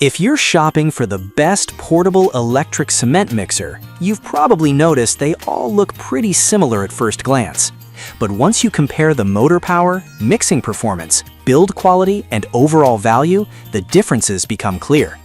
If you're shopping for the best portable electric cement mixer, you've probably noticed they all look pretty similar at first glance. But once you compare the motor power, mixing performance, build quality, and overall value, the differences become clear.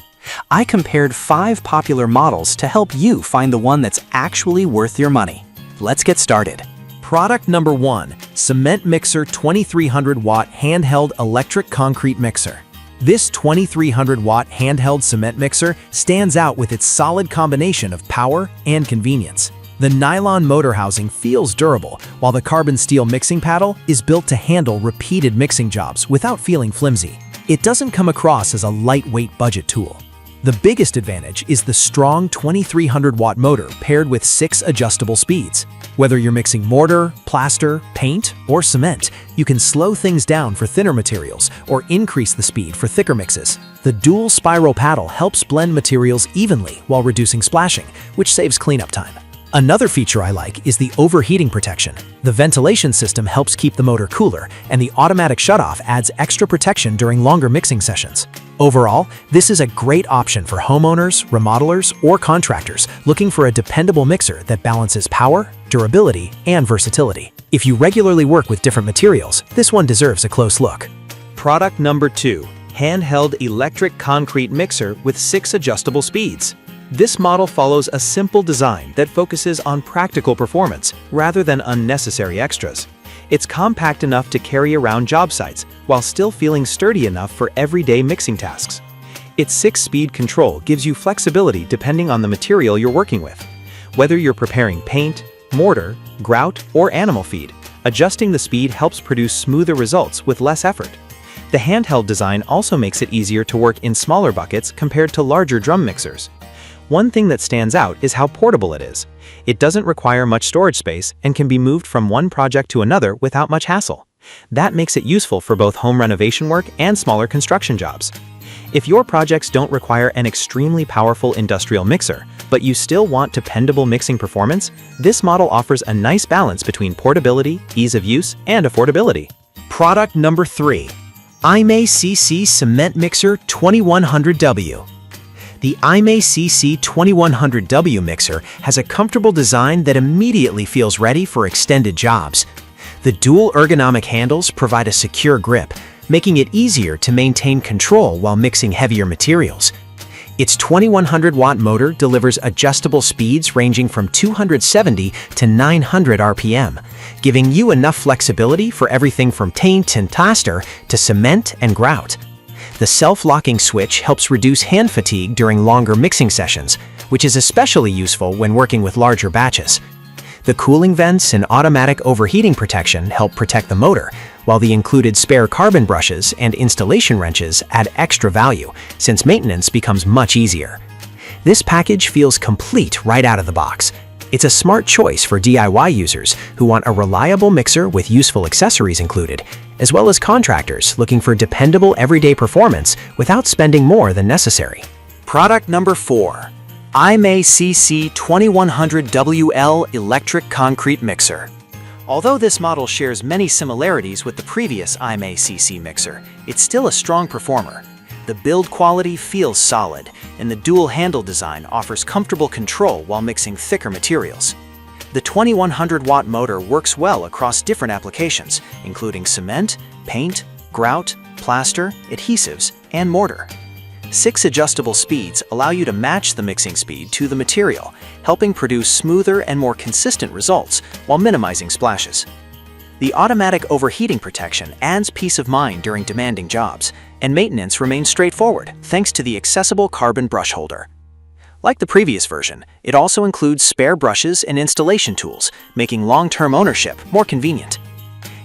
I compared 5 popular models to help you find the one that's actually worth your money. Let's get started. Product number 1, Cement Mixer 2300 Watt Handheld Electric Concrete Mixer. This 2300 watt handheld cement mixer stands out with its solid combination of power and convenience. The nylon motor housing feels durable, while the carbon steel mixing paddle is built to handle repeated mixing jobs without feeling flimsy. It doesn't come across as a lightweight budget tool. The biggest advantage is the strong 2300 watt motor paired with 6 adjustable speeds. Whether you're mixing mortar, plaster, paint, or cement, you can slow things down for thinner materials or increase the speed for thicker mixes. The dual spiral paddle helps blend materials evenly while reducing splashing, which saves cleanup time. Another feature I like is the overheating protection. The ventilation system helps keep the motor cooler, and the automatic shutoff adds extra protection during longer mixing sessions. Overall, this is a great option for homeowners, remodelers, or contractors looking for a dependable mixer that balances power, durability, and versatility. If you regularly work with different materials, this one deserves a close look. Product number 2, Handheld Electric Concrete Mixer with 6 adjustable speeds. This model follows a simple design that focuses on practical performance rather than unnecessary extras. It's compact enough to carry around job sites while still feeling sturdy enough for everyday mixing tasks. Its 6-speed control gives you flexibility depending on the material you're working with. Whether you're preparing paint, mortar, grout, or animal feed, adjusting the speed helps produce smoother results with less effort. The handheld design also makes it easier to work in smaller buckets compared to larger drum mixers. One thing that stands out is how portable it is. It doesn't require much storage space and can be moved from one project to another without much hassle. That makes it useful for both home renovation work and smaller construction jobs. If your projects don't require an extremely powerful industrial mixer, but you still want dependable mixing performance, this model offers a nice balance between portability, ease of use, and affordability. Product number 3, IMEI CC Cement Mixer 2100W. The IMEI CC 2100W mixer has a comfortable design that immediately feels ready for extended jobs. The dual ergonomic handles provide a secure grip, making it easier to maintain control while mixing heavier materials. Its 2100 watt motor delivers adjustable speeds ranging from 270 to 900 RPM, giving you enough flexibility for everything from paint and plaster to cement and grout. The self-locking switch helps reduce hand fatigue during longer mixing sessions, which is especially useful when working with larger batches. The cooling vents and automatic overheating protection help protect the motor, while the included spare carbon brushes and installation wrenches add extra value, since maintenance becomes much easier. This package feels complete right out of the box. It's a smart choice for DIY users who want a reliable mixer with useful accessories included, as well as contractors looking for dependable everyday performance without spending more than necessary. Product number 4, IMEI CC 2100WL Electric Concrete Mixer. Although this model shares many similarities with the previous IMEI CC mixer, it's still a strong performer. The build quality feels solid, and the dual handle design offers comfortable control while mixing thicker materials. The 2100 watt motor works well across different applications, including cement, paint, grout, plaster, adhesives, and mortar. 6 adjustable speeds allow you to match the mixing speed to the material, helping produce smoother and more consistent results while minimizing splashes. The automatic overheating protection adds peace of mind during demanding jobs, and maintenance remains straightforward thanks to the accessible carbon brush holder. Like the previous version, it also includes spare brushes and installation tools, making long-term ownership more convenient.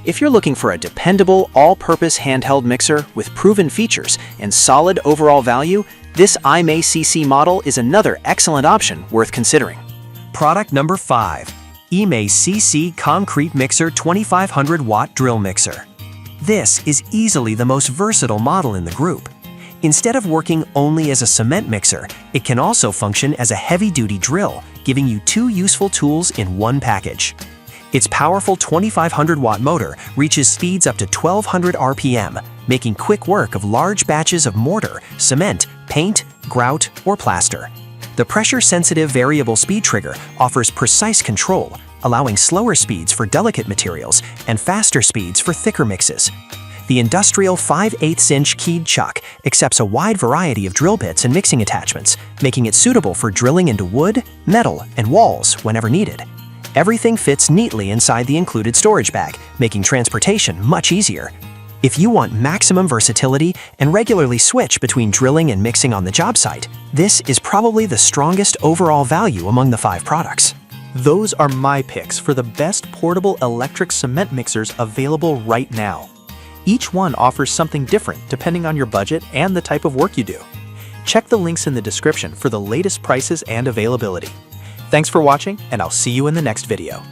If you're looking for a dependable, all-purpose handheld mixer with proven features and solid overall value, this IMEI CC model is another excellent option worth considering. Product number 5, IMEI CC Concrete Mixer 2500 Watt Drill Mixer. This is easily the most versatile model in the group. Instead of working only as a cement mixer, it can also function as a heavy-duty drill, giving you 2 useful tools in one package. Its powerful 2500 watt motor reaches speeds up to 1200 RPM, making quick work of large batches of mortar, cement, paint, grout, or plaster. The pressure-sensitive variable speed trigger offers precise control, allowing slower speeds for delicate materials and faster speeds for thicker mixes. The industrial 5/8" keyed chuck accepts a wide variety of drill bits and mixing attachments, making it suitable for drilling into wood, metal, and walls whenever needed. Everything fits neatly inside the included storage bag, making transportation much easier. If you want maximum versatility and regularly switch between drilling and mixing on the job site, this is probably the strongest overall value among the 5 products. Those are my picks for the best portable electric cement mixers available right now. Each one offers something different depending on your budget and the type of work you do. Check the links in the description for the latest prices and availability. Thanks for watching, and I'll see you in the next video.